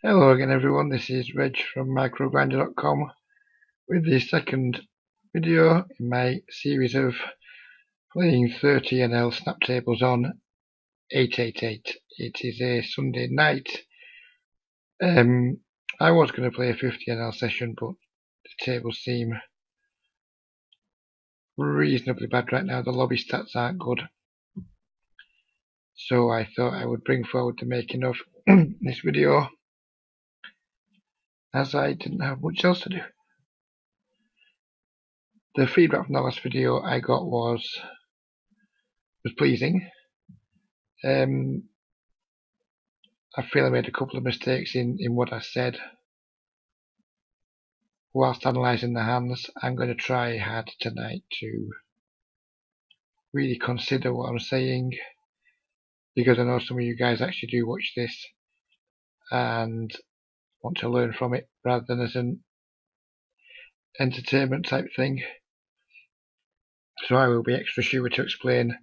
Hello again everyone, this is Reg from microgrinder.com with the second video in my series of playing 30NL snap tables on 888. It is a Sunday night. I was going to play a 50NL session, but the tables seem reasonably bad right now. The lobby stats aren't good, so I thought I would bring forward the making of this video as I didn't have much else to do. The feedback from the last video I got was pleasing. I feel I made a couple of mistakes in what I said whilst analysing the hands. I'm going to try hard tonight to really consider what I'm saying, because I know some of you guys actually do watch this and want to learn from it rather than as an entertainment type thing. So I will be extra sure to explain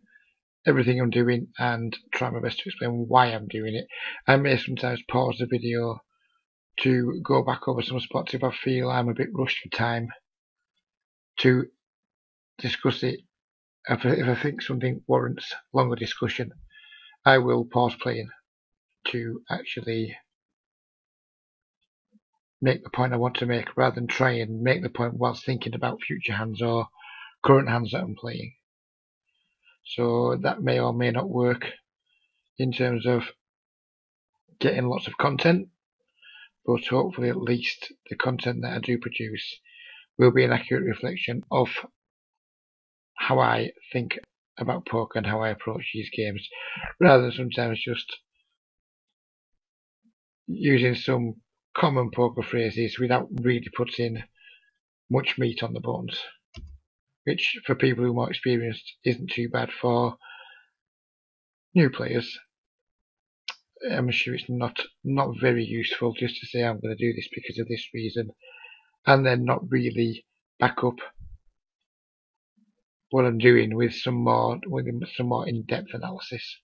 everything I'm doing and try my best to explain why I'm doing it. I may sometimes pause the video to go back over some spots if I feel I'm a bit rushed for time to discuss it. If I think something warrants longer discussion, I will pause playing to actually make the point I want to make, rather than try and make the point whilst thinking about future hands or current hands that I'm playing. So that may or may not work in terms of getting lots of content, but hopefully at least the content that I do produce will be an accurate reflection of how I think about poker and how I approach these games, rather than sometimes just using some common poker phrases without really putting much meat on the bones, which for people who are more experienced isn't too bad. For new players, I'm sure it's not very useful just to say I'm going to do this because of this reason and then not really back up what I'm doing with some more in-depth analysis.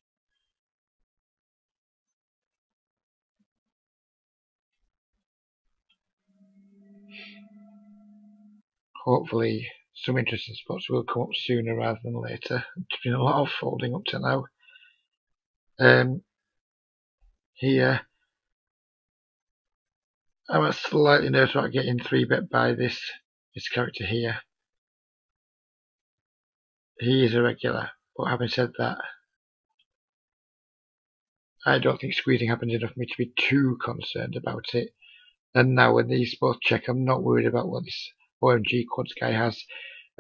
Hopefully some interesting spots will come up sooner rather than later. There's been a lot of folding up to now. Here I'm slightly nervous about getting 3-bet by this character here. He is a regular, but having said that, I don't think squeezing happens enough for me to be too concerned about it. And now when these both check, I'm not worried about what this OMG quads guy has.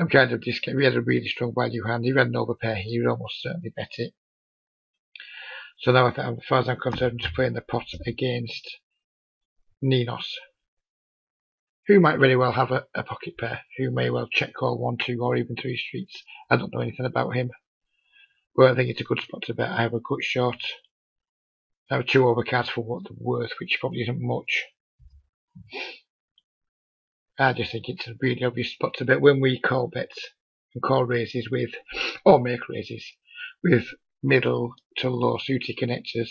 I'm kind of discounting. We had a really strong value hand. He ran an overpair. He would almost certainly bet it. So now, as far as I'm concerned, I'm just playing the pot against Ninos, who might very well have a pocket pair, who may well check call 1, 2, or even 3 streets. I don't know anything about him, but I think it's a good spot to bet. I have a cut short. I have 2 overcards for what they're worth, which probably isn't much. I just think it's a really obvious spot to bet when we call bets and call raises with, or make raises with middle to low suited connectors.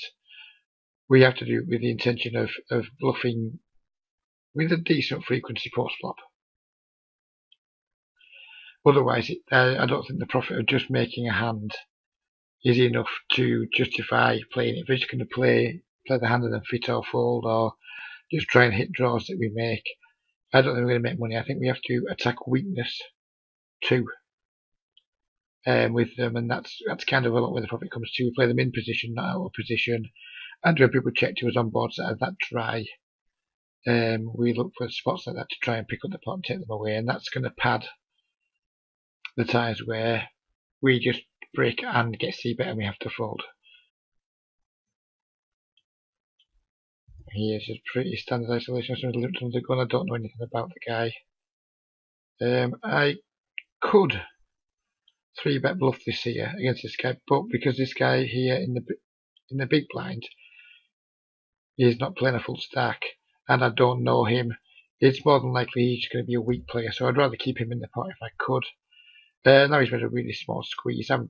We have to do it with the intention of bluffing with a decent frequency post flop. Otherwise, I don't think the profit of just making a hand is enough to justify playing it. If we're just going to play the hand and then fit or fold, or just try and hit draws that we make, I don't think we're going to make money. I think we have to attack weakness too with them, and that's kind of a lot where the profit comes to. We play them in position, not out of position, and when people check to us on boards that are that dry, we look for spots like that to try and pick up the pot and take them away, and that's going to pad the times where we just break and get c-bet and we have to fold. He is a pretty standard isolation. Some limped under the gun. I don't know anything about the guy. I could 3-bet bluff this here against this guy, but because this guy here in the big blind is not playing a full stack and I don't know him, it's more than likely he's going to be a weak player, so I'd rather keep him in the pot if I could. Now he's made a really small squeeze. I'm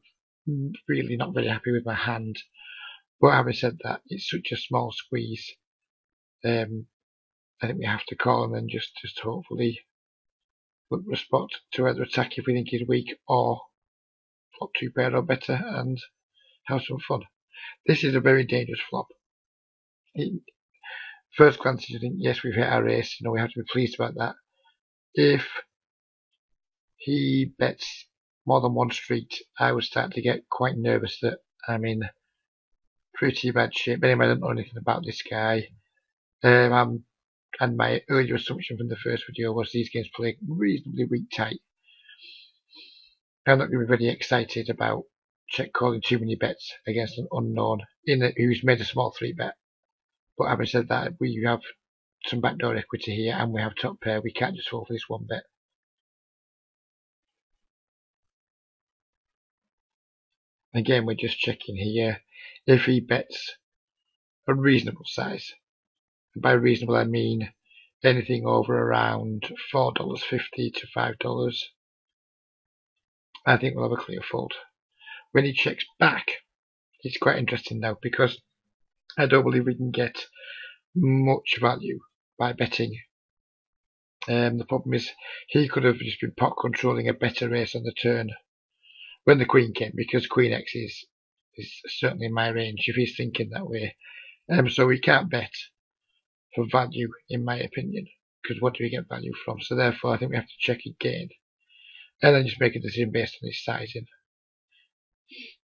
really not very happy with my hand, but having said that, it's such a small squeeze. I think we have to call and then just hopefully look for a spot to either attack if we think he's weak or flop 2 pair or better and have some fun. This is a very dangerous flop. First glance, you think, yes, we've hit our ace, we have to be pleased about that. If he bets more than one street, I would start to get quite nervous that I'm in pretty bad shape. Anyway, I don't know anything about this guy. And my earlier assumption from the first video was these games play reasonably weak tight. I'm not going to be very excited about check calling too many bets against an unknown who's made a small 3-bet. But having said that, we have some backdoor equity here and we have top pair. We can't just fall for this 1 bet. Again, we're just checking here if he bets a reasonable size. And by reasonable, I mean anything over around $4.50 to $5. I think we'll have a clear fold. When he checks back, it's quite interesting now because I don't believe we can get much value by betting. The problem is he could have just been pot controlling a better race on the turn when the queen came, because queen X is certainly in my range if he's thinking that way. So we can't bet for value, in my opinion, because what do we get value from? So therefore, I think we have to check again and then just make a decision based on his sizing.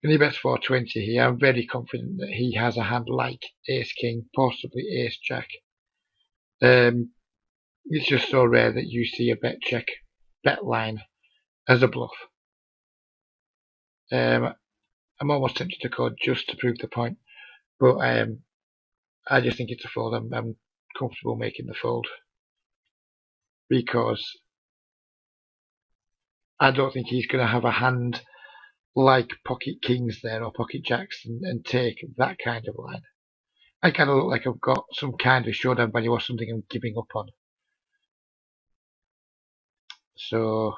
When he bets 420 here, I'm very confident that he has a hand like Ace King, possibly Ace Jack. It's just so rare that you see a bet line as a bluff. I'm almost tempted to call just to prove the point, but I just think it's a fold. I'm comfortable making the fold because I don't think he's going to have a hand like pocket kings there or pocket jacks and take that kind of line. I kind of look like I've got some kind of showdown value or something I'm giving up on. So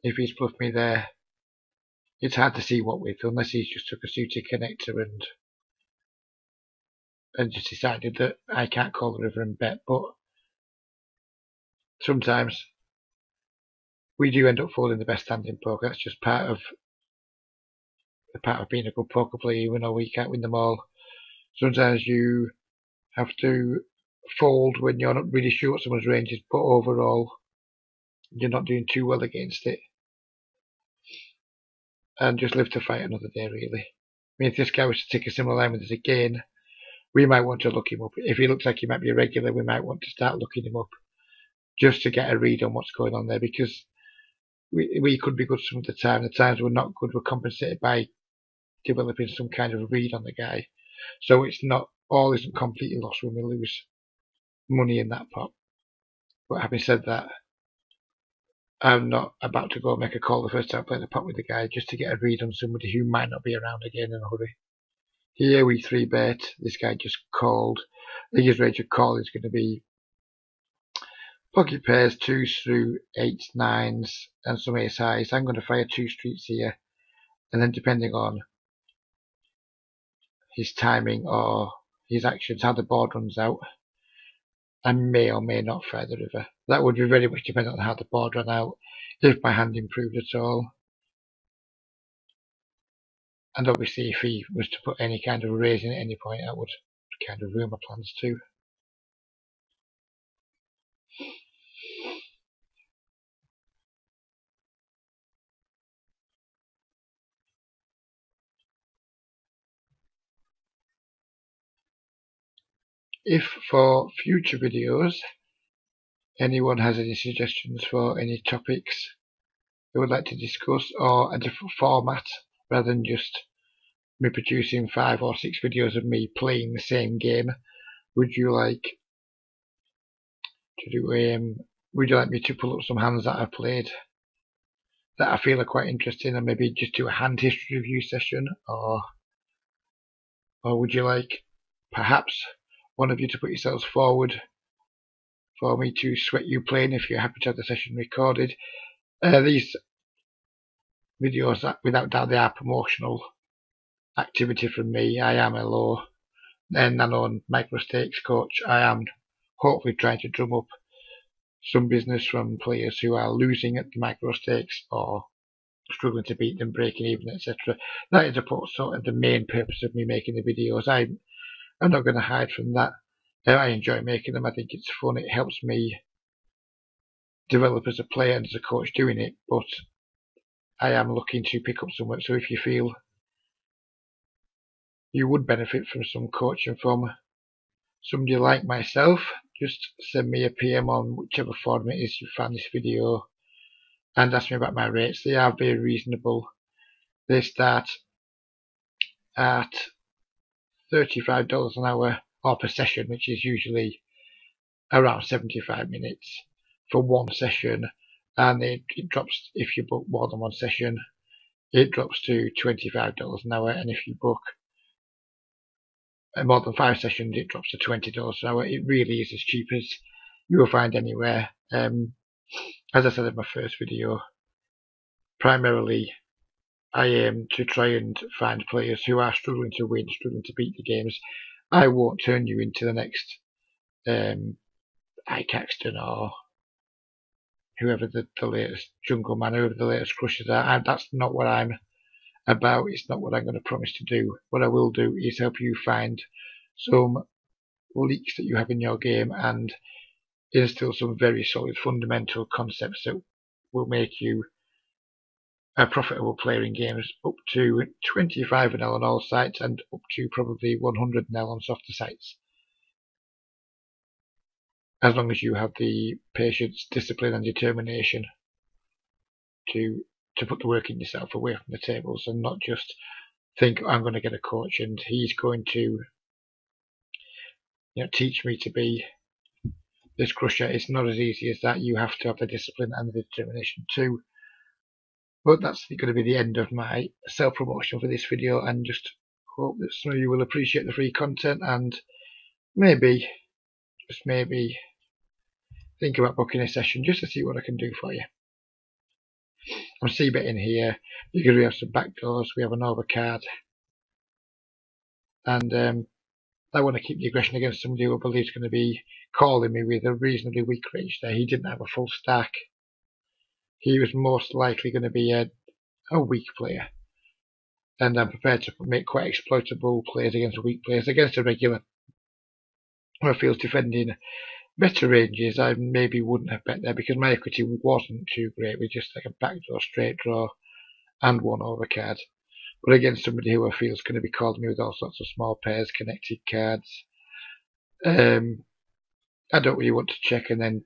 if he's bluffed me there, it's hard to see what with, unless he's just took a suited connector and just decided that I can't call the river and bet. But sometimes we do end up folding the best hand in poker. That's just part of being a good poker player, even though we can't win them all. Sometimes you have to fold when you're not really sure what someone's range is, but overall you're not doing too well against it. And just live to fight another day, really. I mean, if this guy was to take a similar line with us again, we might want to look him up. If he looks like he might be a regular, we might want to start looking him up just to get a read on what's going on there, because we could be good some of the time. The times we're not good, we're compensated by developing some kind of read on the guy. So it's not all isn't completely lost when we lose money in that pot. But having said that, I'm not about to go make a call the first time I play the pot with the guy just to get a read on somebody who might not be around again in a hurry. Here we 3-bet. This guy just called. I think his range of call is going to be pocket pairs, 2s through 8s, 9s, and some ace highs. I'm going to fire 2 streets here, and then depending on his timing or his actions, how the board runs out, I may or may not fire the river. That would be very much dependent on how the board ran out, if my hand improved at all. And obviously if he was to put any kind of raise in at any point, that would kind of ruin my plans too. If for future videos anyone has any suggestions for any topics they would like to discuss, or a different format rather than just me producing 5 or 6 videos of me playing the same game, would you like to do would you like me to pull up some hands that I've played that I feel are quite interesting and maybe just do a hand history review session, or would you like perhaps one of you to put yourselves forward for me to sweat you playing if you're happy to have the session recorded? These videos, without doubt, they are promotional activity from me. I am a low and unknown micro stakes coach. I am hopefully trying to drum up some business from players who are losing at the micro stakes or struggling to beat them, breaking even, etc. That is sort of the main purpose of me making the videos. I'm not going to hide from that. I enjoy making them. I think it's fun. It helps me develop as a player and as a coach doing it, but I am looking to pick up some work. So if you feel you would benefit from some coaching from somebody like myself, just send me a PM on whichever forum it is you found this video and ask me about my rates. They are very reasonable. They start at $35 an hour or per session, which is usually around 75 minutes for one session, and it drops if you book more than one session. It drops to $25 an hour, and if you book more than 5 sessions, it drops to $20 an hour. It really is as cheap as you will find anywhere. As I said in my first video, primarily I aim to try and find players who are struggling to win, struggling to beat the games. I won't turn you into the next Ike Caxton or whoever the latest Jungle Man, whoever the latest Crushers are. That's not what I'm about. It's not what I'm going to promise to do. What I will do is help you find some leaks that you have in your game and instill some very solid fundamental concepts that will make you a profitable player in games up to 25nl on all sites and up to probably 100nl on softer sites. As long as you have the patience, discipline and determination to put the work in yourself away from the tables and not just think I'm going to get a coach and he's going to teach me to be this crusher. It's not as easy as that. You have to have the discipline and the determination too. But that's going to be the end of my self-promotion for this video, and just hope that some of you will appreciate the free content and maybe, just maybe, think about booking a session just to see what I can do for you. I'm c-betting here because we have some backdoors, we have an overcard, and I want to keep the aggression against somebody who I believe is going to be calling me with a reasonably weak range there. He didn't have a full stack. He was most likely going to be a weak player. And I'm prepared to make quite exploitable plays against weak players. Against a regular who I feels defending better ranges, I maybe wouldn't have bet there because my equity wasn't too great with just like a backdoor, straight draw and one overcard. But against somebody who I feel is going to be calling me with all sorts of small pairs, connected cards, I don't really want to check and then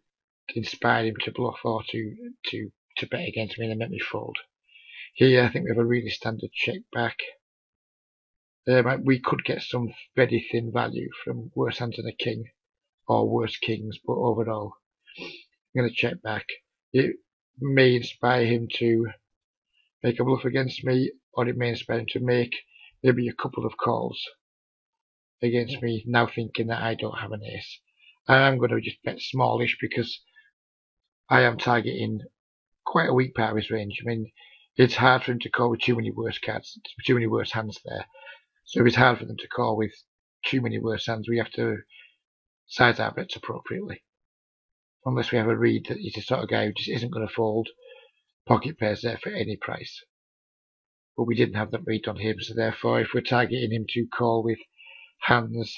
inspire him to bluff or to bet against me and then make me fold. Here I think we have a really standard check back. We could get some very thin value from worse hands than a king or worse kings, but overall I'm going to check back. It may inspire him to make a bluff against me, or it may inspire him to make maybe a couple of calls against me, now thinking that I don't have an ace. I am going to just bet smallish because I am targeting quite a weak part of his range. I mean, it's hard for him to call with too many worse cards, too many worse hands there. So if it's hard for them to call with too many worse hands, we have to size our bets appropriately. Unless we have a read that he's the sort of guy who just isn't going to fold pocket pairs there for any price. But we didn't have that read on him, so therefore if we're targeting him to call with hands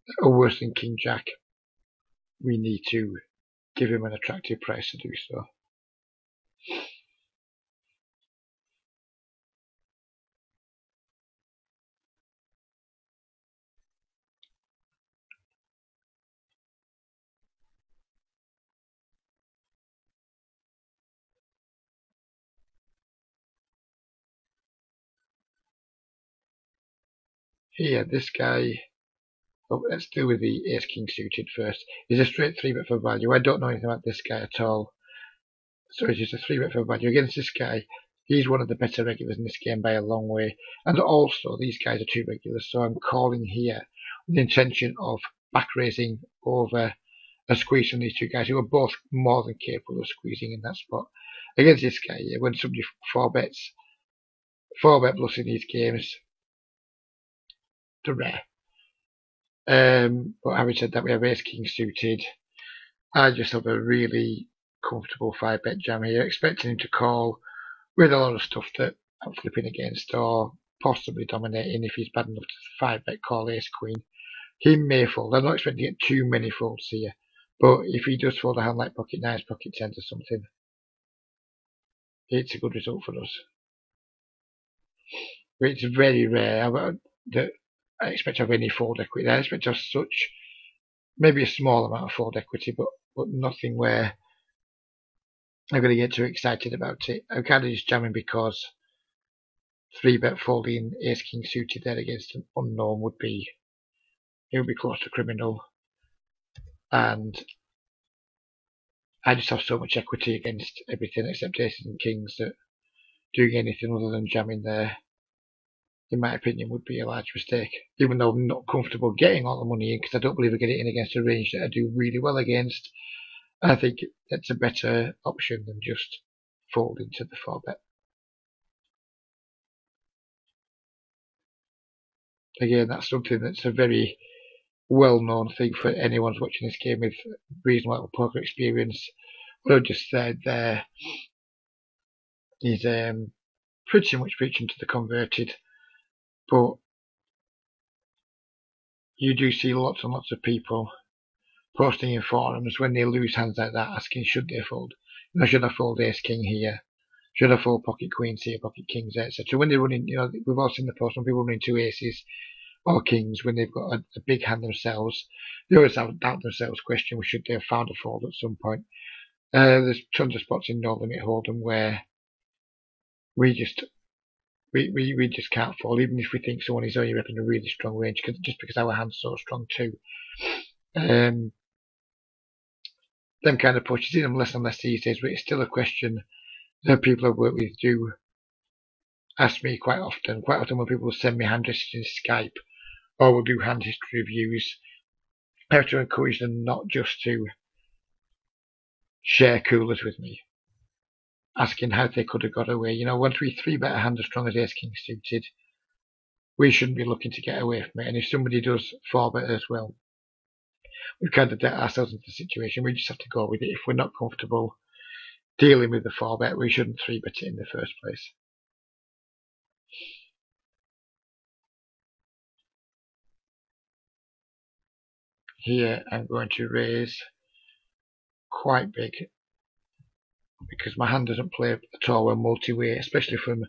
that are worse than King Jack, we need to give him an attractive price to do so. Here, this guy, let's deal with the Ace King suited first. He's a straight 3-bet for value. I don't know anything about this guy at all. So it's just a 3-bet for value. Against this guy, he's one of the better regulars in this game by a long way. And also, these guys are 2 regulars, so I'm calling here with the intention of back raising over a squeeze from these 2 guys who are both more than capable of squeezing in that spot. Against this guy, when somebody 4-bet bluffs in these games, they're rare. But having said that, we have ace king suited. I just have a really comfortable 5-bet jam here, expecting him to call with a lot of stuff that I'm flipping against or possibly dominating if he's bad enough to 5-bet call ace queen. He may fold. I'm not expecting to get too many folds here, but if he does fold a hand like pocket nines, pocket tens or something, it's a good result for us. But it's very rare that I expect to have any fold equity. I expect to have such, maybe a small amount of fold equity, but nothing where I'm going to get too excited about it. I'm kind of just jamming because 3-bet folding ace king suited there against an unknown would be close to criminal, and I just have so much equity against everything except aces and kings that doing anything other than jamming there, in my opinion, would be a large mistake. Even though I'm not comfortable getting all the money in, because I don't believe I get it in against a range that I do really well against, I think that's a better option than just folding to the 4-bet. Again, that's something that's a very well-known thing for anyone who's watching this game with reasonable poker experience. What I've just said there is pretty much preaching to the converted, but you do see lots and lots of people posting in forums when they lose hands like that, asking should they fold. Should I fold ace king here? Should I fold pocket queens here, pocket kings, etc. When they run in, we've all seen the post when people run into aces or kings when they've got a big hand themselves. They always doubt themselves, question should they have found a fold at some point. There's tons of spots in No Limit Hold'em where we just can't fold, even if we think someone is only repping a really strong range, just because our hand's so strong too. Them kind of push, you see them less and less these days, but it's still a question that people I've worked with do ask me quite often. Quite often when people send me hand history in Skype or will do hand history reviews, I have to encourage them not just to share coolers with me, asking how they could have got away. Once we 3-bet a hand as strong as ace king suited, we shouldn't be looking to get away from it. And if somebody does 4-bet as well, we've kind of get ourselves into the situation. We just have to go with it. If we're not comfortable dealing with the 4-bet, we shouldn't 3-bet it in the first place. Here I'm going to raise quite big because my hand doesn't play at all well multi-way, especially from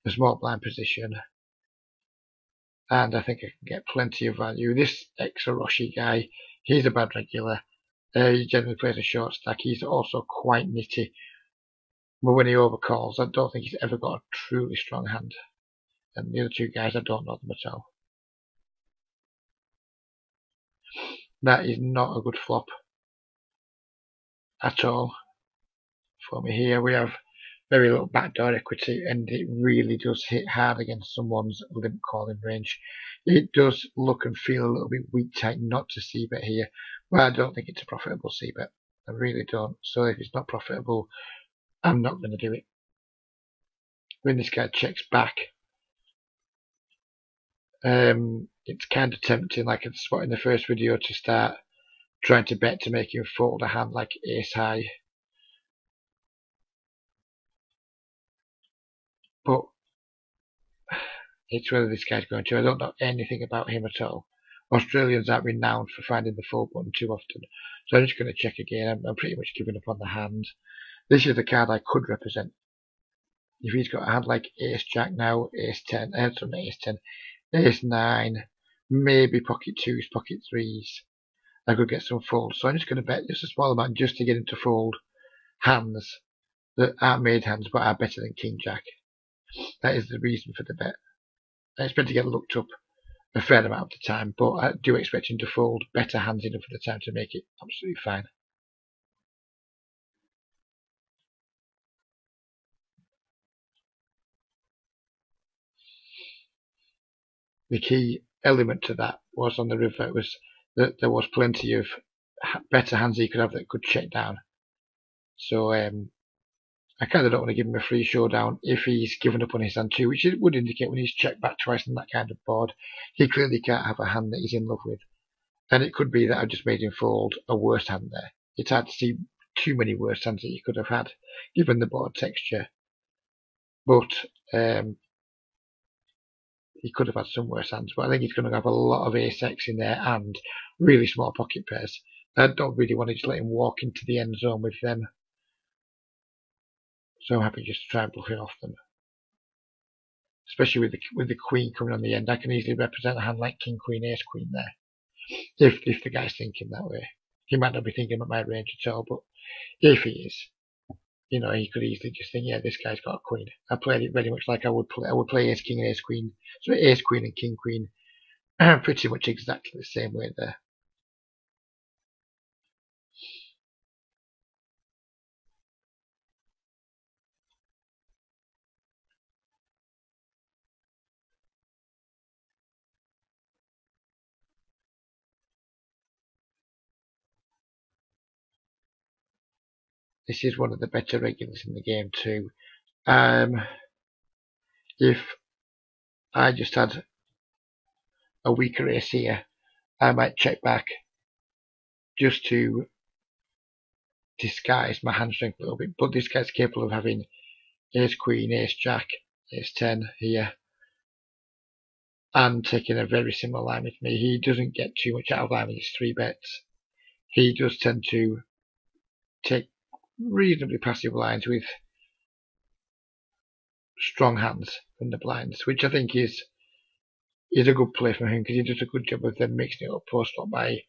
the small blind position. And I think I can get plenty of value. This ex-Orochi guy, he's a bad regular. He generally plays a short stack. He's also quite nitty. But when he overcalls, I don't think he's ever got a truly strong hand. And the other two guys, I don't know them at all. That is not a good flop at all for me here. We have very little backdoor equity, and it really does hit hard against someone's limp calling range. It does look and feel a little bit weak tight not to c-bet here, but I don't think it's a profitable c-bet. I really don't. So if it's not profitable, I'm not going to do it. When this guy checks back, it's kind of tempting, like I spotted in the first video, to start trying to bet to make him fold a hand like ace high. But it's whether this guy's going to. I don't know anything about him at all. Australians aren't renowned for finding the fold button too often, so I'm just going to check again. I'm pretty much giving up on the hand. This is the card I could represent. If he's got a hand like ace jack now, ace 10, ace 10, ace 9, maybe pocket 2s, pocket 3s, I could get some folds. So I'm just going to bet just a small amount just to get him to fold hands that aren't made hands but are better than king jack. That is the reason for the bet. I expect to get looked up a fair amount of the time, but I do expect him to fold better hands enough at the time to make it absolutely fine. The key element to that was on the river was that there was plenty of better hands he could have that could check down. So I kind of don't want to give him a free showdown if he's given up on his hand too, which it would indicate when he's checked back twice on that kind of board. He clearly can't have a hand that he's in love with. And it could be that I've just made him fold a worse hand there. It's hard to see too many worse hands that you could have had, given the board texture. But he could have had some worse hands. But I think he's going to have a lot of ace-x in there and really small pocket pairs. I don't really want to just let him walk into the end zone with them. So I'm happy just to try and bluff it off them. Especially with the queen coming on the end, I can easily represent a hand like king, queen, ace, queen there. If the guy's thinking that way. He might not be thinking about my range at all, but if he is, you know, he could easily just think, yeah, this guy's got a queen. I played it very much like I would play ace, king, and ace, queen. So ace, queen, and king, queen, pretty much exactly the same way there. This is one of the better regulars in the game too. If I just had a weaker ace here, I might check back just to disguise my hand strength a little bit. But this guy's capable of having ace, queen, ace, jack, ace 10 here, and taking a very similar line with me. He doesn't get too much out of line with his 3 bets. He does tend to take reasonably passive lines with strong hands from the blinds, which I think is a good play from him because he does a good job of then mixing it up post flop by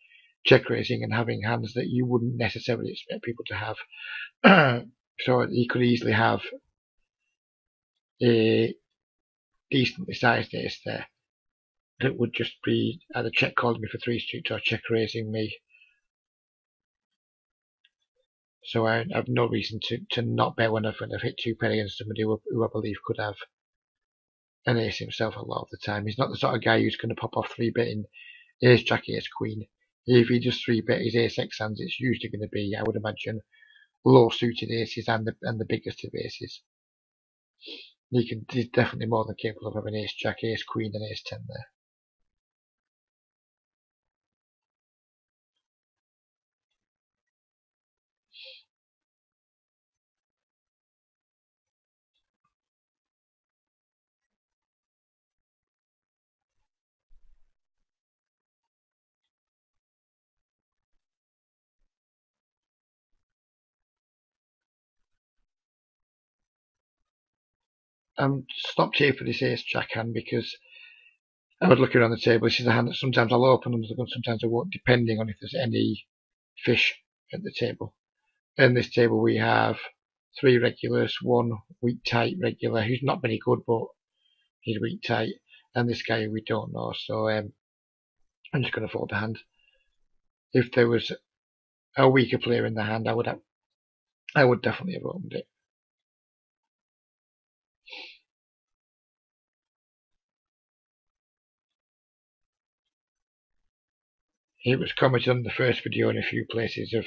check raising and having hands that you wouldn't necessarily expect people to have. So he could easily have a decently sized ace there that would just be either check calling me for 3 suits or check raising me. So I have no reason to not bet when I've hit 2 pair against somebody who I believe could have an ace himself a lot of the time. He's not the sort of guy who's going to pop off 3-betting ace, jack, ace, queen. If he just 3-bet his ace-x hands, it's usually going to be, I would imagine, low suited aces and the biggest of aces. He's definitely more than capable of having ace, jack, ace, queen, and ace 10 there. Stopped here for this ace jack hand because I was looking on the table. This is a hand that sometimes I'll open under the gun, sometimes I won't, depending on if there's any fish at the table. In this table we have 3 regulars, 1 weak tight regular who's not very good, but he's weak tight, and this guy we don't know. So I'm just going to fold the hand. If there was a weaker player in the hand, I would definitely have opened it. It was commented on the first video in a few places of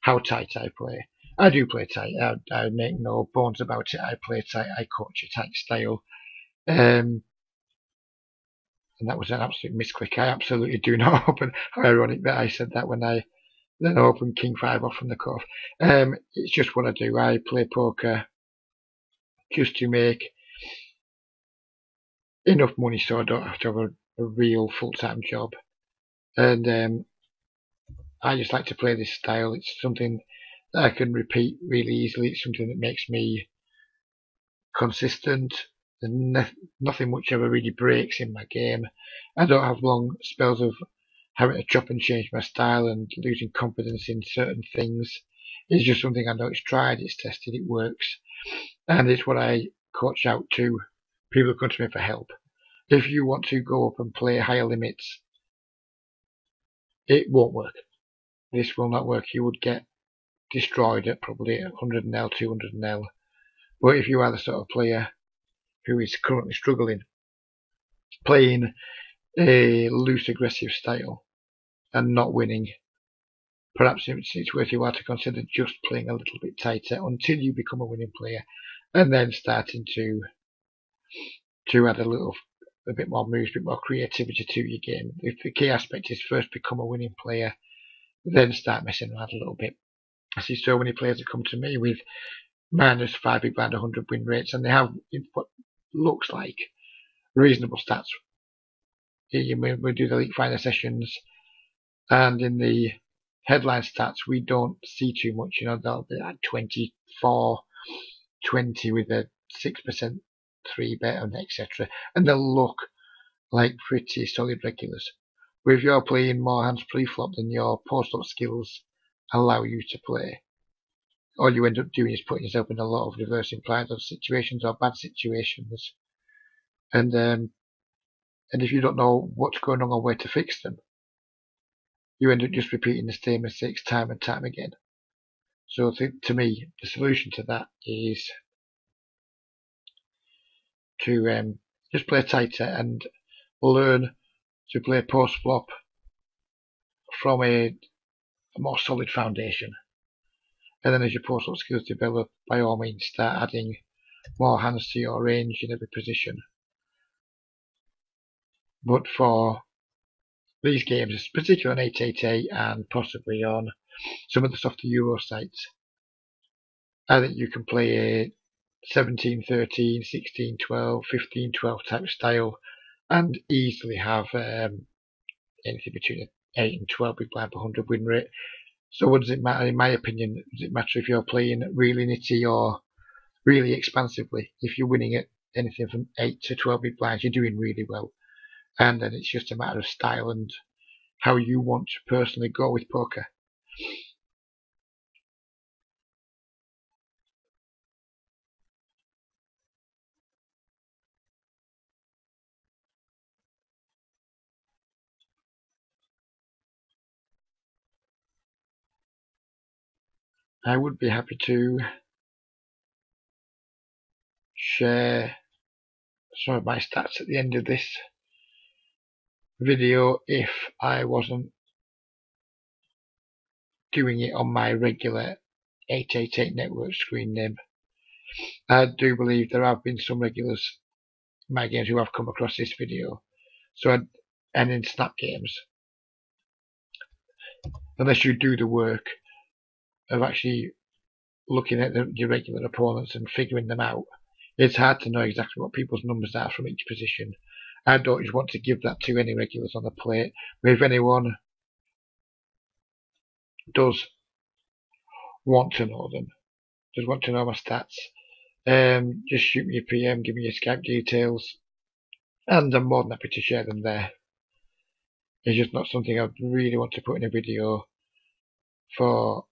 how tight I play. I do play tight. I make no bones about it. I play tight. I coach a tight style. And that was an absolute misclick. I absolutely do not open. How ironic that I said that when I then opened King 5 off from the cutoff. It's just what I do. I play poker just to make enough money so I don't have to have a real full-time job. And I just like to play this style. It's something that I can repeat really easily. It's something that makes me consistent. And nothing much ever really breaks in my game. I don't have long spells of having to chop and change my style and losing confidence in certain things. It's just something I know it's tried, it's tested, it works. And it's what I coach out to people who come to me for help. If you want to go up and play higher limits, it won't work. This will not work. You would get destroyed at probably 100 L, 200 L. But if you are the sort of player who is currently struggling, playing a loose aggressive style and not winning, perhaps it's worth your while to consider just playing a little bit tighter until you become a winning player, and then starting to add a little a bit more moves, a bit more creativity to your game. If the key aspect is first become a winning player, then start messing around a little bit. I see so many players that come to me with -5 big blind 100 win rates, and they have what looks like reasonable stats. We do the Elite Finder sessions, and in the headline stats, we don't see too much. They'll be like 24, 20 with a 6% 3-bet and etc. And they'll look like pretty solid regulars. But if you're playing more hands pre-flop than your post-up skills allow you to play, all you end up doing is putting yourself in a lot of reverse implied situations or bad situations. And if you don't know what's going on or where to fix them, you end up just repeating the same mistakes time and time again. So to me, the solution to that is to just play tighter and learn to play post-flop from a more solid foundation. And then as your post-flop skills develop, by all means start adding more hands to your range in every position. But for these games, particularly on 888 and possibly on some of the softer Euro sites, I think you can play a 17-13, 16-12, 15-12 type of style and easily have anything between an 8 and 12 big blind per 100 win rate. So what does it matter? In my opinion, does it matter if you're playing really nitty or really expansively? If you're winning at anything from 8 to 12 big blinds, you're doing really well. And then it's just a matter of style and how you want to personally go with poker. I would be happy to share some of my stats at the end of this video if I wasn't doing it on my regular 888 network screen name. I do believe there have been some regulars in my games who have come across this video. And in snap games, unless you do the work of actually looking at your regular opponents and figuring them out, it's hard to know exactly what people's numbers are from each position. I don't just want to give that to any regulars on the plate. But if anyone does want to know them, does want to know my stats, just shoot me a PM, give me your Skype details, and I'm more than happy to share them there. It's just not something I really want to put in a video for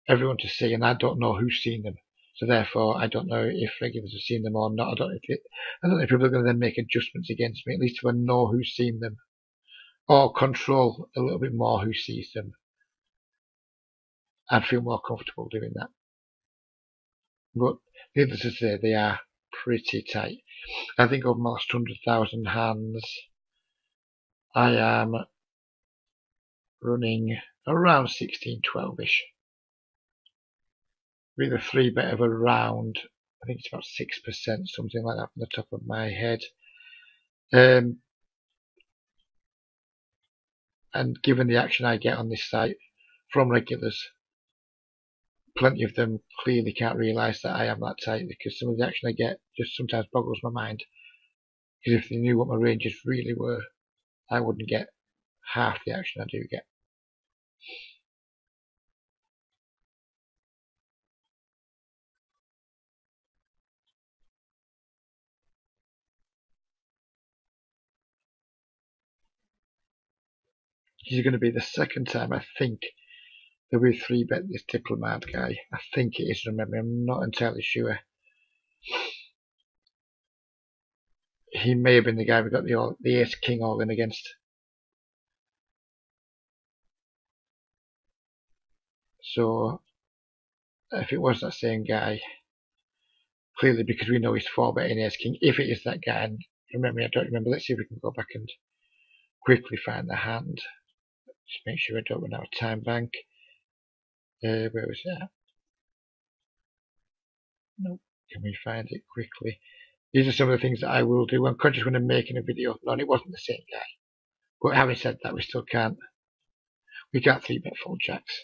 everyone to see, and I don't know who's seen them. So therefore, I don't know if regulars have seen them or not. I don't know if people are going to then make adjustments against me. At least if I know who's seen them, or control a little bit more who sees them, I'd feel more comfortable doing that. But needless to say, they are pretty tight. I think over my last 100,000 hands, I am running around 16-12ish. With a 3-bet of around, I think it's about 6%, something like that from the top of my head. And given the action I get on this site from regulars, plenty of them clearly can't realise that I am that tight, because some of the action I get just sometimes boggles my mind. Because if they knew what my ranges really were, I wouldn't get half the action I do get. This is going to be the second time, I think, that we 3-bet this Diplomat guy. I think it is, remember, I'm not entirely sure. He may have been the guy we got the Ace King all in against. So, if it was that same guy, clearly because we know he's 4-betting Ace King, if it is that guy, and remember, I don't remember, let's see if we can go back and quickly find the hand. Just make sure I don't run out of time bank. Where was that? Nope. Can we find it quickly? These are some of the things that I will do. I'm conscious when I'm making a video. No, it wasn't the same guy. But having said that, we still can't. We can't 3-bet fold jacks.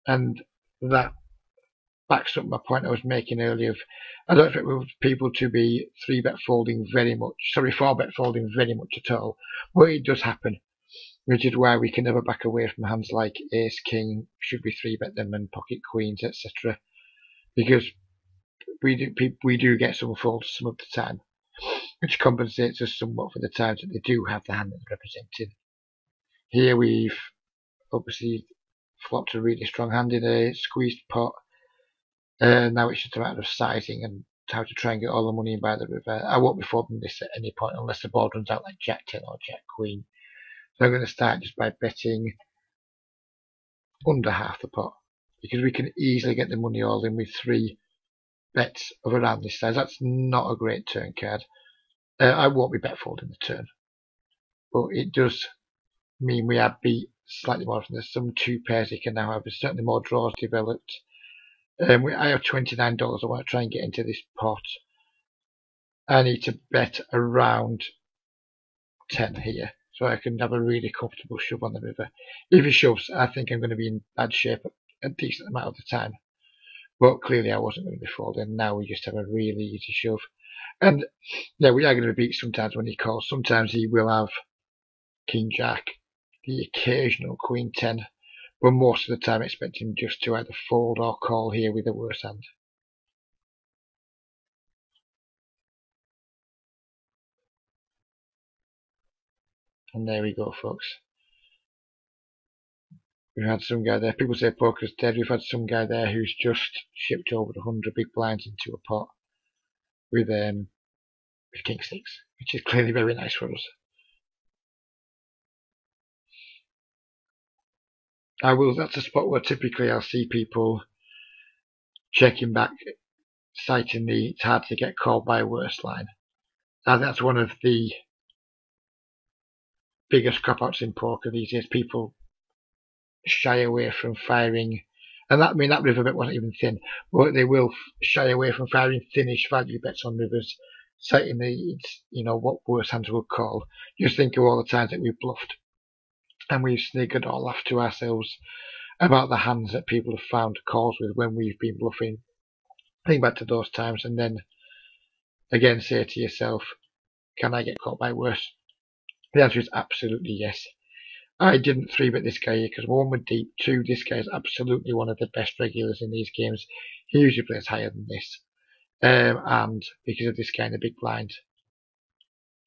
And that backs up my point I was making earlier of I don't expect people to be 3-bet folding very much. Sorry, 4-bet folding very much at all. But it does happen, which is why we can never back away from hands like Ace King, should we 3-bet them, and Pocket Queens, etc. Because we do get some folds some of the time, which compensates us somewhat for the times that they do have the hand that's represented. Here we've obviously flopped a really strong hand in a squeezed pot. Now it's just a matter of sizing and how to try and get all the money in by the river. I won't be folding this at any point unless the board runs out like Jack 10 or Jack Queen. So I'm going to start just by betting under half the pot, because we can easily get the money all in with 3 bets of around this size. That's not a great turn card. I won't be bet folding the turn, but it does mean we are beat slightly more often. There's some 2 pairs you can now have. There's certainly more draws developed. I have $29. I want to try and get into this pot. I need to bet around 10 here, so I can have a really comfortable shove on the river. If he shoves, I think I'm going to be in bad shape a decent amount of the time. But clearly I wasn't going to be folding. Now we just have a really easy shove. And yeah, we are going to be beat sometimes when he calls. Sometimes he will have King Jack, the occasional Queen 10. But most of the time I expect him just to either fold or call here with a worse hand. And there we go, folks. We've had some guy there. People say poker's dead. We've had some guy there who's just shipped over 100 big blinds into a pot with King 6, which is clearly very nice for us. That's a spot where typically I'll see people checking back, citing it's hard to get called by a worse line. I think that's one of the biggest cop-outs in poker these days. People shy away from firing, and that river bet wasn't even thin, but they will shy away from firing thinnish value bets on rivers, citing what worse hands would call. Just think of all the times that we've bluffed and we've sniggered or laughed to ourselves about the hands that people have found calls with when we've been bluffing. Think back to those times and then again say to yourself, can I get caught by worse? The answer is absolutely yes. I didn't 3-bet this guy here because 1, we're deep, 2, this guy is absolutely one of the best regulars in these games. He usually plays higher than this. And because of this guy in the big blind,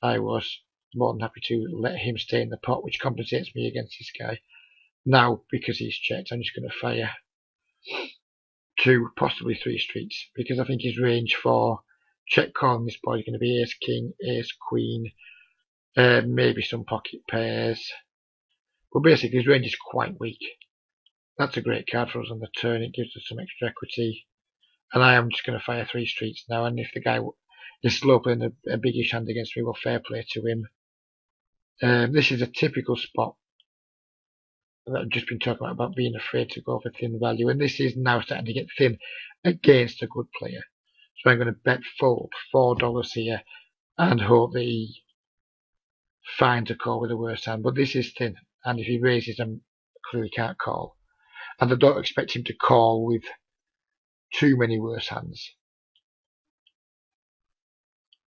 I was more than happy to let him stay in the pot, which compensates me against this guy. Now, because he's checked, I'm just going to fire 2, possibly 3 streets, because I think his range for check calling this boy is going to be Ace King, Ace Queen, maybe some pocket pairs. But basically his range is quite weak. That's a great card for us on the turn. It gives us some extra equity. And I am just going to fire 3 streets now. And if the guy is slow playing a biggish hand against me, well, fair play to him. This is a typical spot that I've just been talking about being afraid to go for thin value. And this is now starting to get thin against a good player. So I'm going to bet fold $4 here and hope that he finds a call with a worse hand. But this is thin. And if he raises, I clearly can't call. And I don't expect him to call with too many worse hands,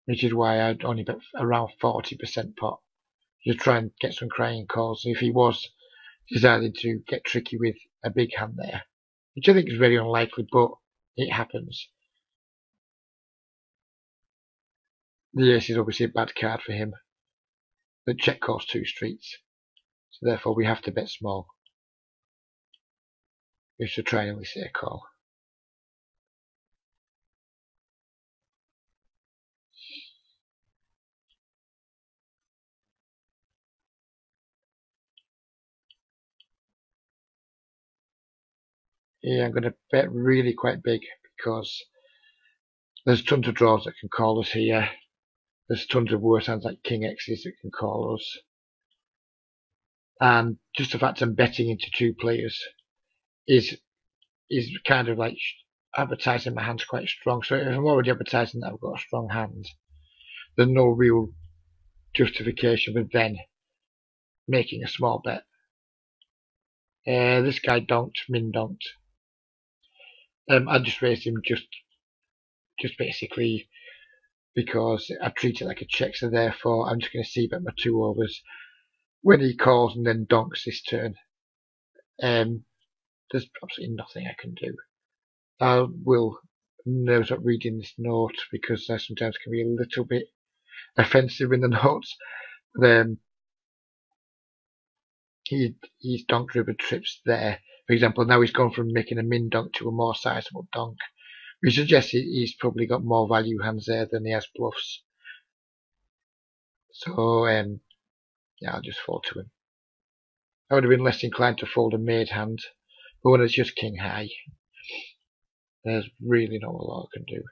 which is why I'd only bet around 40% pot to try and get some crying calls. If he was deciding to get tricky with a big hand there, which I think is very unlikely, but it happens. The ace is obviously a bad card for him. The check calls 2 streets, so therefore we have to bet small. We should try and elicit a call. Yeah, I'm going to bet really quite big because there's tons of draws that can call us here. There's tons of worse hands like King X's that can call us. and just the fact I'm betting into two players is kind of like advertising my hand's quite strong. So if I'm already advertising that I've got a strong hand, there's no real justification for then making a small bet. This guy donked, min donked. I just raised him just basically because I treat it like a check, so therefore I'm just going to see bet my 2 overs when he calls and then donks this turn. There's absolutely nothing I can do. I will never stop reading this note because I sometimes can be a little bit offensive in the notes. He's donked river trips there. For example, now he's gone from making a min donk to a more sizable donk, which suggests he's probably got more value hands there than he has bluffs. So yeah, I'll just fold to him. I would have been less inclined to fold a made hand, but when it's just king high, there's really not a lot I can do.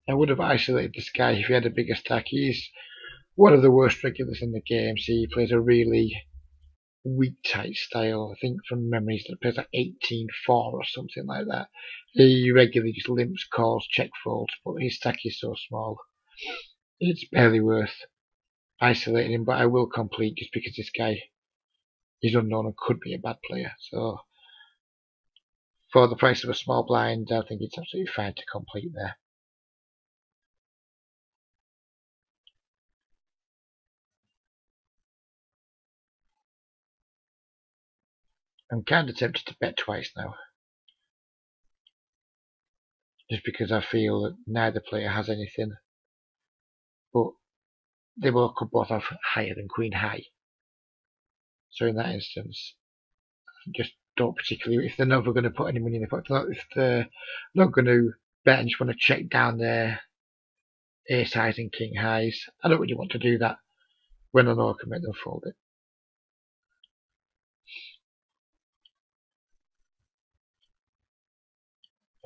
I would have isolated this guy if he had a bigger stack. He's one of the worst regulars in the game, so he plays a really weak tight style. I think from memory he plays like 18-4 or something like that. He regularly just limps, calls, check folds, but his stack is so small. It's barely worth isolating him, but I will complete just because this guy is unknown and could be a bad player. So for the price of a small blind, I think it's absolutely fine to complete there. I'm kind of tempted to bet twice now, just because I feel that neither player has anything, but they could both have higher than queen high. So in that instance, just don't particularly, if they're never going to put any money in the pot, if they're not going to bet and just want to check down their ace highs and king highs, I don't really want to do that when I know I can make them fold it.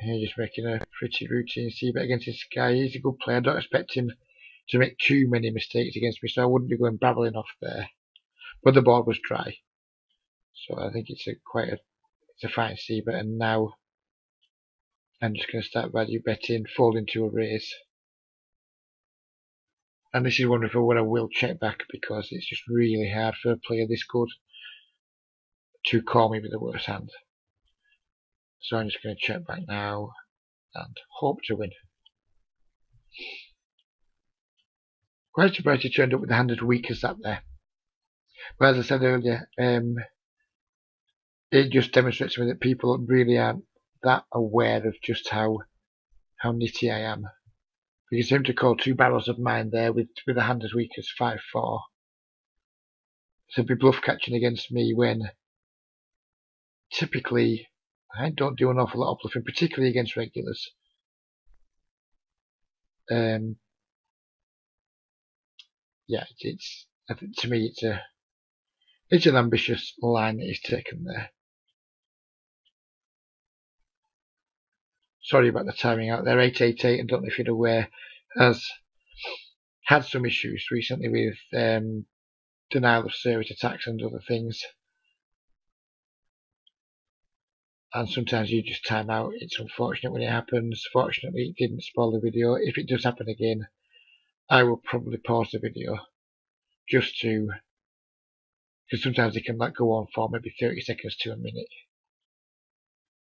Here, just making a pretty routine c-bet against this guy. He's a good player. I don't expect him to make too many mistakes against me, so I wouldn't be going barreling off there. But the board was dry, so I think it's a fine c-bet. And now I'm just going to start value betting, fold into a raise. And this is wonderful when I will check back because it's just really hard for a player this good to call me with the worst hand. So I'm just going to check back now and hope to win. Quite surprised he turned up with a hand as weak as that there. But as I said earlier, it just demonstrates to me that people really aren't that aware of just how nitty I am. Because him to call 2 barrels of mine there with a hand as weak as 5-4. So be bluff catching against me when typically I don't do an awful lot of bluffing, particularly against regulars. Yeah, I think to me it's an ambitious line that he's taken there. Sorry about the timing out there. 888, I don't know if you're aware, has had some issues recently with denial of service attacks and other things. And sometimes you just time out. It's unfortunate when it happens. Fortunately, it didn't spoil the video. If it does happen again, I will probably pause the video just to, because sometimes it can go on for maybe 30 seconds to a minute.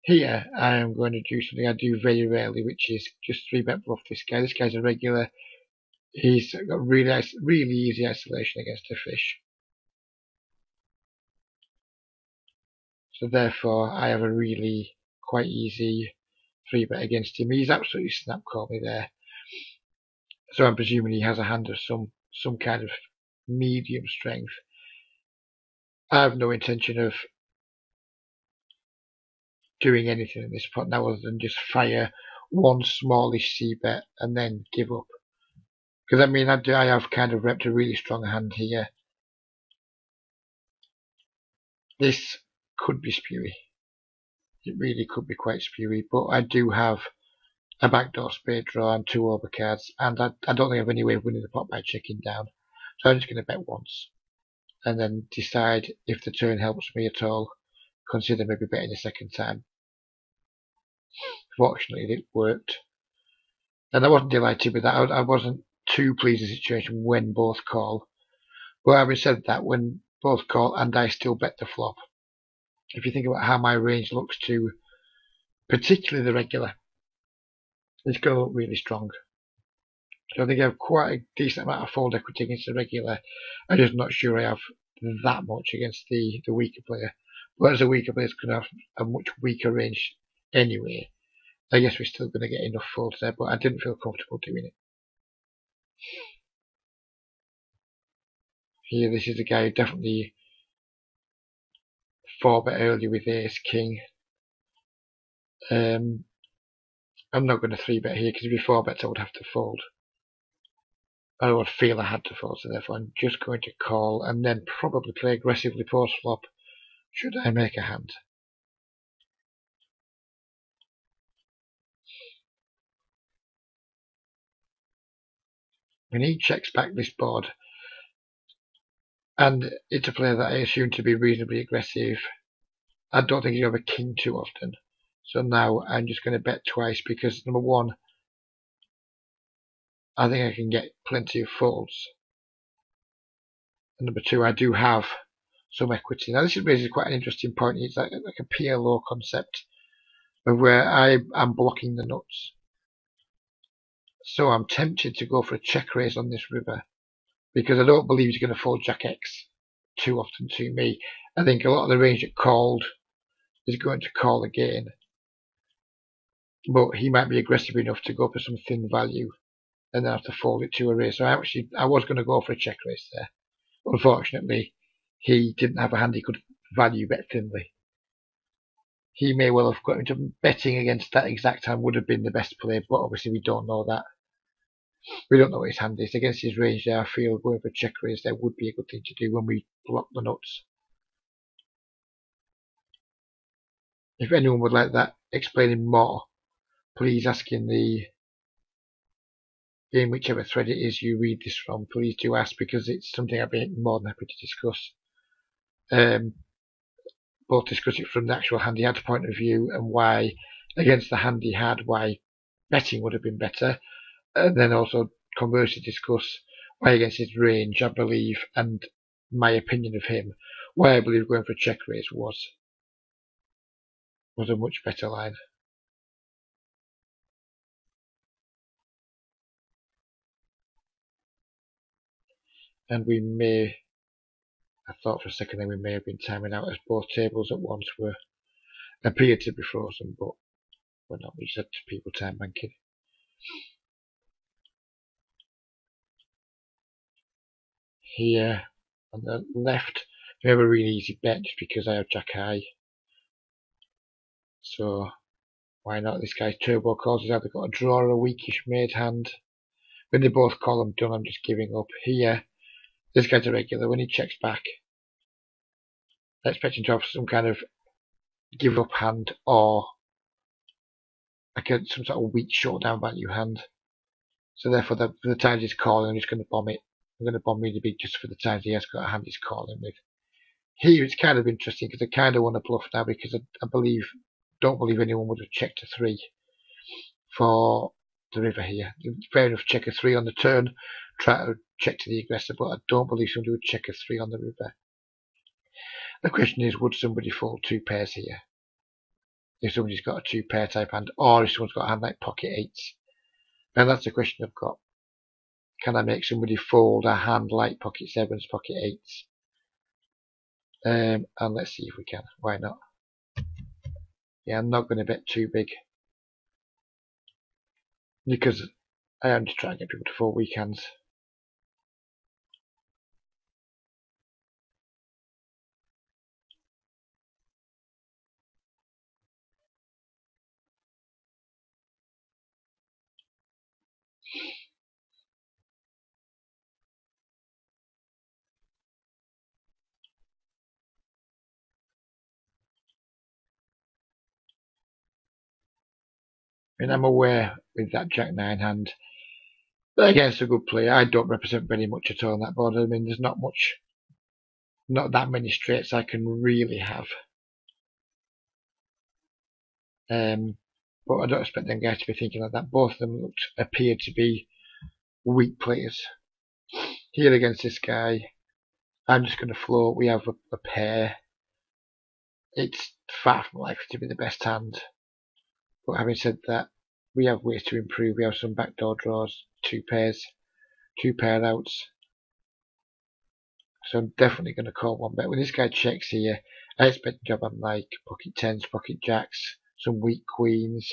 Here, I am going to do something I do very rarely, which is just 3-bet bluff this guy. This guy's a regular. He's got really easy isolation against a fish. So therefore, I have a really quite easy 3-bet against him. He's absolutely snap caught me there. So I'm presuming he has a hand of some kind of medium strength. I have no intention of doing anything in this pot now other than just fire one smallish c-bet and then give up. Because I mean, I have kind of repped a really strong hand here. This could be spewy. It really could be quite spewy, but I do have a backdoor spade draw and 2 overcards, and I don't think I have any way of winning the pot by checking down. So I'm just going to bet once, and then decide if the turn helps me at all. Consider maybe betting a second time. Fortunately, it worked, and I wasn't delighted with that. I wasn't too pleased with the situation when both call. But having said that, when both call and I still bet the flop, if you think about how my range looks to, particularly the regular, it's going to look really strong. So I think I have quite a decent amount of fold equity against the regular. I'm just not sure I have that much against the weaker player. Whereas the weaker player is going to have a much weaker range anyway. I guess we're still going to get enough folds there, but I didn't feel comfortable doing it. Here, this is a guy who definitely 4-bet early with ace king. I'm not going to 3-bet here because if he 4-bets I would have to fold. I would feel I had to fold, so therefore I'm just going to call and then probably play aggressively post flop should I make a hand. When he checks back this board, and it's a player that I assume to be reasonably aggressive, I don't think he'll have a king too often. So now I'm just going to bet twice because number one, I think I can get plenty of folds. And number two, I do have some equity. Now this raises quite an interesting point. It's like a PLO concept of where I am blocking the nuts. So I'm tempted to go for a check raise on this river because I don't believe he's going to fold Jack X too often to me. I think a lot of the range that called is going to call again, but he might be aggressive enough to go for some thin value and then have to fold it to a raise. So I was going to go for a check raise there. Unfortunately, he didn't have a hand he could value bet thinly. He may well have got into betting against that exact hand would have been the best play, but obviously we don't know that. We don't know what his hand is. Against his range there, I feel going for a check raise there would be a good thing to do when we block the nuts. If anyone would like that explaining more, please ask in whichever thread it is you read this from. Please do ask because it's something I'd be more than happy to discuss. Both discuss it from the actual hand he had point of view and why against the hand he had, why betting would have been better, and then also conversely discuss why against his range, I believe, and my opinion of him, why I believe going for a check raise was a much better line. And we may, I thought for a second that we may have been timing out as both tables at once appeared to be frozen, but we're not. We said to people time banking. Here on the left, we have a really easy bet just because I have Jack High. So why not? This guy's turbo calls. He's either got a draw or a weakish made hand. When they both call I'm done, I'm just giving up. Here, this guy's a regular. When he checks back, I expect him to have some kind of give up hand or like some sort of weak showdown value hand. So therefore, for the times he's calling, I'm just going to bomb it. I'm going to bomb really big just for the times he has got a hand he's calling with. Here it's kind of interesting because I kind of want to bluff now because I don't believe anyone would have checked a 3 for the river here. Fair enough, check a 3 on the turn, try to check to the aggressor, but I don't believe somebody would check a 3 on the river. The question is, would somebody fold 2 pairs here? If somebody's got a 2 pair type hand, or if someone's got a hand like pocket 8s. And that's the question I've got. Can I make somebody fold a hand like pocket 7s, pocket 8s? And let's see if we can. Why not? Yeah, I'm not going to bet too big. Because I am just trying to get people to fold weak hands. mean, I'm aware with that Jack-9 hand, but against a good player, I don't represent very much at all on that board. I mean, there's not that many straights I can really have. But I don't expect them guys to be thinking like that. Both of them appeared to be weak players. Here against this guy, I'm just going to float. We have a pair. It's far from likely to be the best hand. But having said that, we have ways to improve. We have some backdoor draws, two pair outs. So I'm definitely going to call one bet. When this guy checks here, I expect to job on like pocket tens, pocket jacks, some weak queens.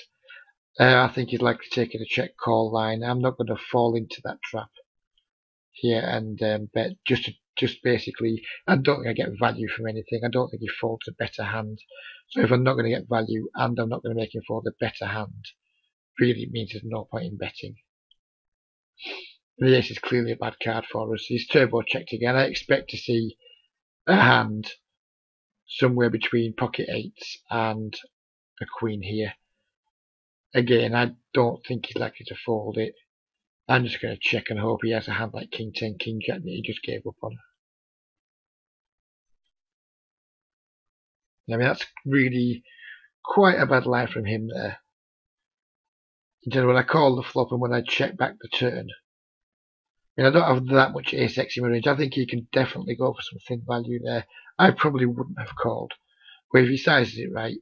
I think he's likely taking a check call line. I'm not going to fall into that trap here and bet just basically. I don't think I get value from anything. I don't think he folds a better hand. So if I'm not going to get value and I'm not going to make him fold a better hand, really means there's no point in betting. The ace is clearly a bad card for us. He's turbo checked again. I expect to see a hand somewhere between pocket eights and a queen here. Again, I don't think he's likely to fold it. I'm just going to check and hope he has a hand like King 10, King Jack that he just gave up on. I mean, that's really quite a bad line from him there. In terms of when I call the flop and when I check back the turn. I mean, I don't have that much ace-x in my range. I think he can definitely go for some thin value there. I probably wouldn't have called. But if he sizes it right,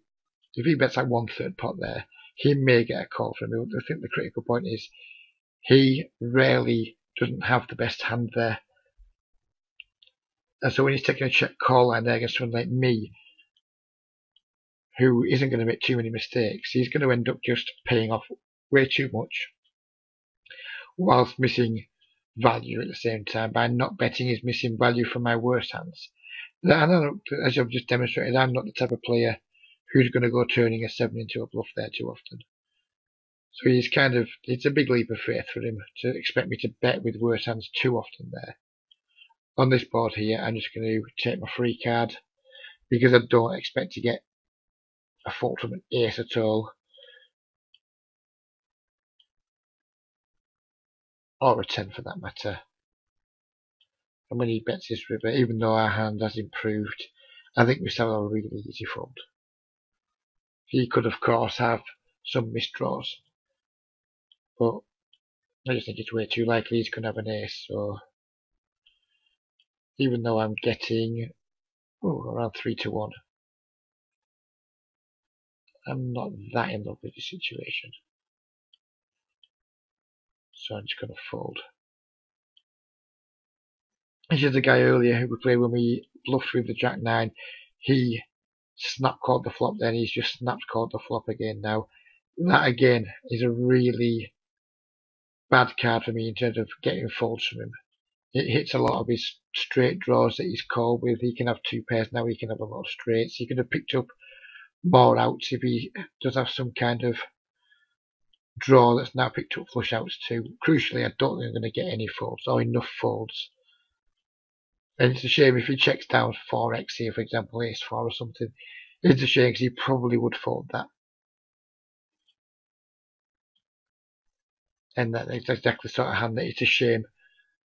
if he bets like 1/3 pot there, he may get a call from me. I think the critical point is he rarely doesn't have the best hand there. And so when he's taking a check call line there against someone like me, who isn't going to make too many mistakes, he's going to end up just paying off way too much whilst missing value at the same time. By not betting, he's missing value from my worst hands. And as I've just demonstrated, I'm not the type of player who's going to go turning a 7 into a bluff there too often. So it's a big leap of faith for him to expect me to bet with worse hands too often there. On this board here, I'm just going to take my free card because I don't expect to get a fault from an ace at all. Or a 10 for that matter. And when he bets his river, even though our hand has improved, I think we still have a really easy fold. He could, of course, have some misdraws, but I just think it's way too likely he's going to have an ace. So even though I'm getting around 3-1, I'm not that in love with the situation. So I'm just going to fold. This is the guy earlier who we played when we bluffed with the Jack-9. He snap called the flop then, he's just snapped called the flop again now. That again is a really bad card for me in terms of getting folds from him. It hits a lot of his straight draws that he's called with. He can have two pairs now, he can have a lot of straights. He could have picked up more outs if he does have some kind of draw that's now picked up flush outs too. Crucially, I don't think I'm going to get any folds or enough folds. And it's a shame if he checks down 4x here, for example, ace 4 or something. It's a shame because he probably would fold that. And that's exactly the sort of hand that it's a shame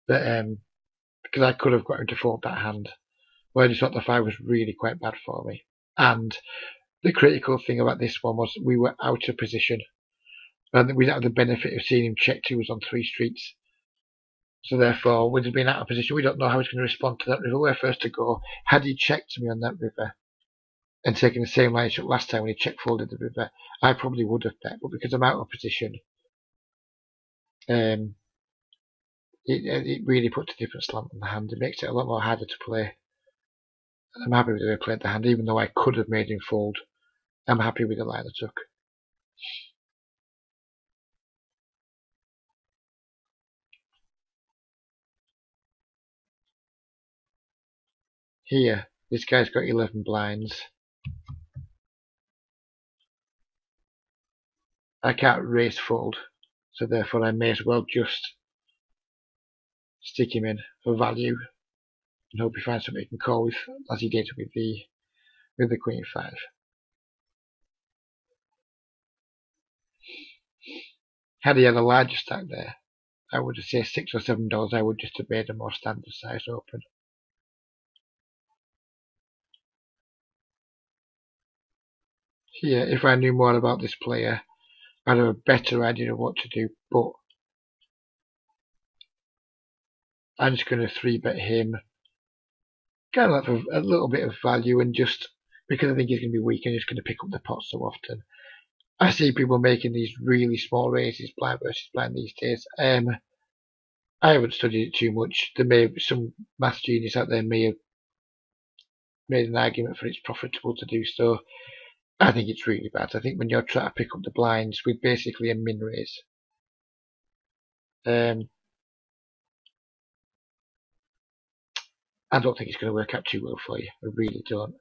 that because I could have got him to fold that hand. But I just thought the 5 was really quite bad for me. And the critical thing about this one was we were out of position. And we didn't have the benefit of seeing him check to us on 3 streets. So therefore, with him being out of position, we don't know how he's going to respond to that river. We're first to go. Had he checked me on that river and taken the same line shot last time when he check folded the river, I probably would have bet. But because I'm out of position, it really puts a different slant on the hand. It makes it a lot more harder to play. And I'm happy with the way I played the hand, even though I could have made him fold. I'm happy with the line I took. Here, this guy's got 11 blinds. I can't raise fold, so therefore I may as well just stick him in for value and hope he finds something he can call with, as he did with the Queen 5. Had he had a larger stack there, I would say $6 or $7, I would just have made a more standard size open. Here, if I knew more about this player, I'd have a better idea of what to do, but I'm just going to 3-bet him, kind of have a little bit of value, and just because I think he's going to be weak, I'm just going to pick up the pot so often. I see people making these really small raises, blind versus blind these days. I haven't studied it too much. There may be some math genius out there may have made an argument for it's profitable to do so. I think it's really bad. I think when you're trying to pick up the blinds with basically a min raise, I don't think it's going to work out too well for you. I really don't.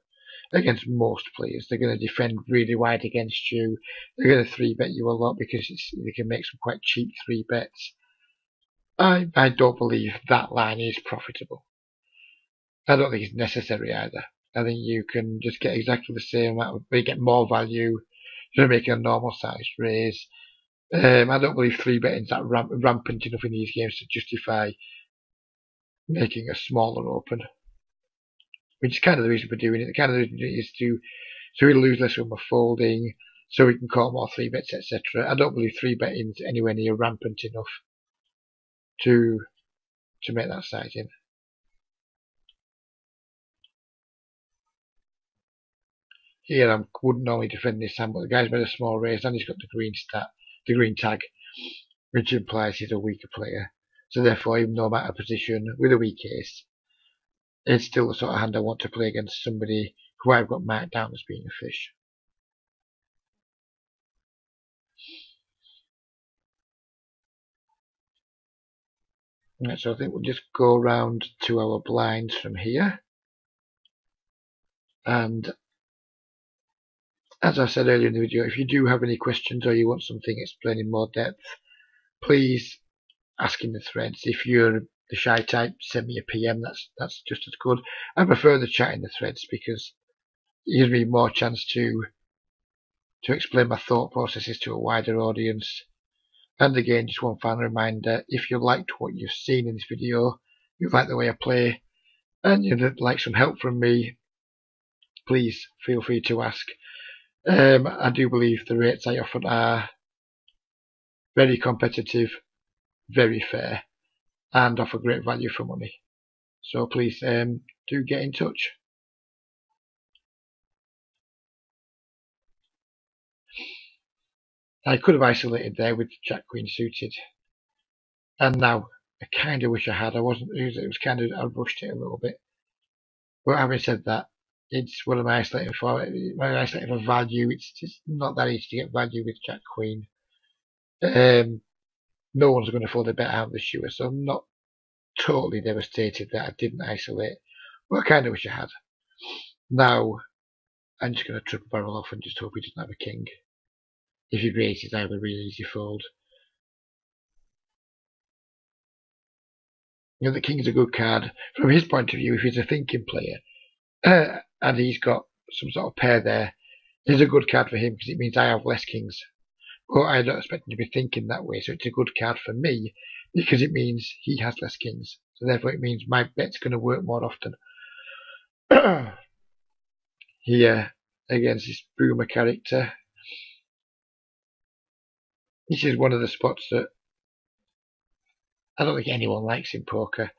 Against most players, they're going to defend really wide against you. They're going to 3-bet you a lot because they can make some quite cheap 3-bets. I don't believe that line is profitable. I don't think it's necessary either. I think you can just get exactly the same amount, but you get more value. You're making a normal size raise. I don't believe 3-betting's that rampant enough in these games to justify making a smaller open. Which is kind of the reason for doing it. The kind of reason is to so we lose less when we're folding, so we can call more 3-bets, etc. I don't believe 3-betting's anywhere near rampant enough to make that size in. Here I wouldn't normally defend this hand, but the guy's made a small raise and he's got the green tag, which implies he's a weaker player. So therefore, even though I'm out of position with a weak ace, it's still the sort of hand I want to play against somebody who I've got marked down as being a fish. Right, so I think we'll just go around to our blinds from here. And as I said earlier in the video, if you do have any questions or you want something explained in more depth, please ask in the threads. If you're the shy type, send me a PM, that's just as good. I prefer the chat in the threads because it gives me more chance to explain my thought processes to a wider audience. And again, just one final reminder, if you liked what you've seen in this video, you like the way I play, and you'd like some help from me, please feel free to ask. I do believe the rates I offer are very competitive, very fair, and offer great value for money. So please do get in touch. I could have isolated there with Jack Queen suited, and now I kind of wish I had. I wasn't. It was kind of I rushed it a little bit. But having said that, it's what am I isolating for? Am I isolating for value? It's just not that easy to get value with Jack Queen. No one's going to fold a bet out of the shoe, so I'm not totally devastated that I didn't isolate. But I kind of wish I had. Now I'm just going to triple barrel off and just hope he doesn't have a king. If he raises, I have a really easy fold. You know, the king's a good card from his point of view. If he's a thinking player and he's got some sort of pair there, it's a good card for him because it means I have less kings. But I don't expect him to be thinking that way, so it's a good card for me because it means he has less kings. So therefore, it means my bet's going to work more often. Here, against this boomer character, this is one of the spots that I don't think anyone likes in poker,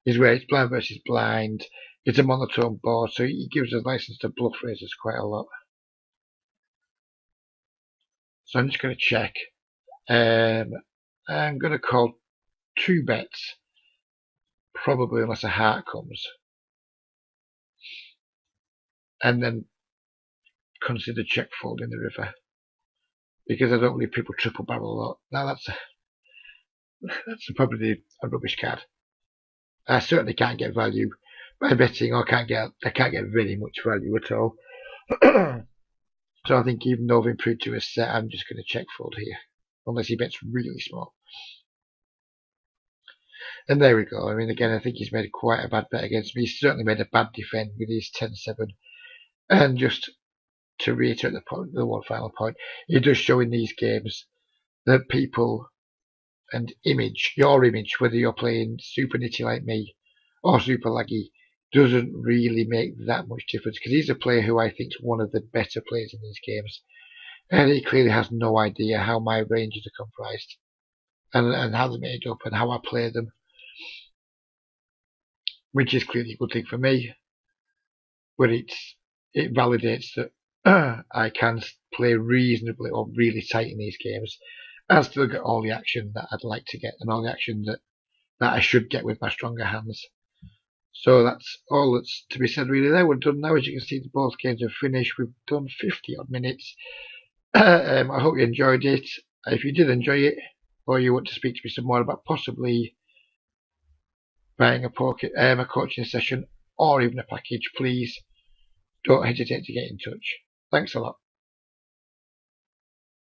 is where it's blind versus blind. It's a monotone board, so it gives us license to bluff raises quite a lot. So I'm just going to check. I'm going to call 2 bets, probably unless a heart comes, and then consider check fold in the river, because I don't believe people triple barrel a lot. Now that's probably a rubbish card. I certainly can't get value by betting, or I can't get very much value at all. So I think even though I've improved to a set, I'm just going to check fold here, unless he bets really small. And there we go. I mean, again, I think he's made quite a bad bet against me. He's certainly made a bad defend with his 10-7. And just to reiterate the one final point, it does show in these games that people and your image, whether you're playing super nitty like me or super laggy, doesn't really make that much difference, because he's a player who I think is one of the better players in these games, and he clearly has no idea how my ranges are comprised and how they're made up and how I play them, which is clearly a good thing for me. But it validates that I can play reasonably or really tight in these games and still get all the action that I'd like to get and all the action that I should get with my stronger hands. So that's all that's to be said really there. We're done now. As you can see, both games are finished. We've done 50 odd minutes. I hope you enjoyed it. If you did enjoy it, or you want to speak to me some more about possibly buying a coaching session or even a package, please don't hesitate to get in touch. Thanks a lot.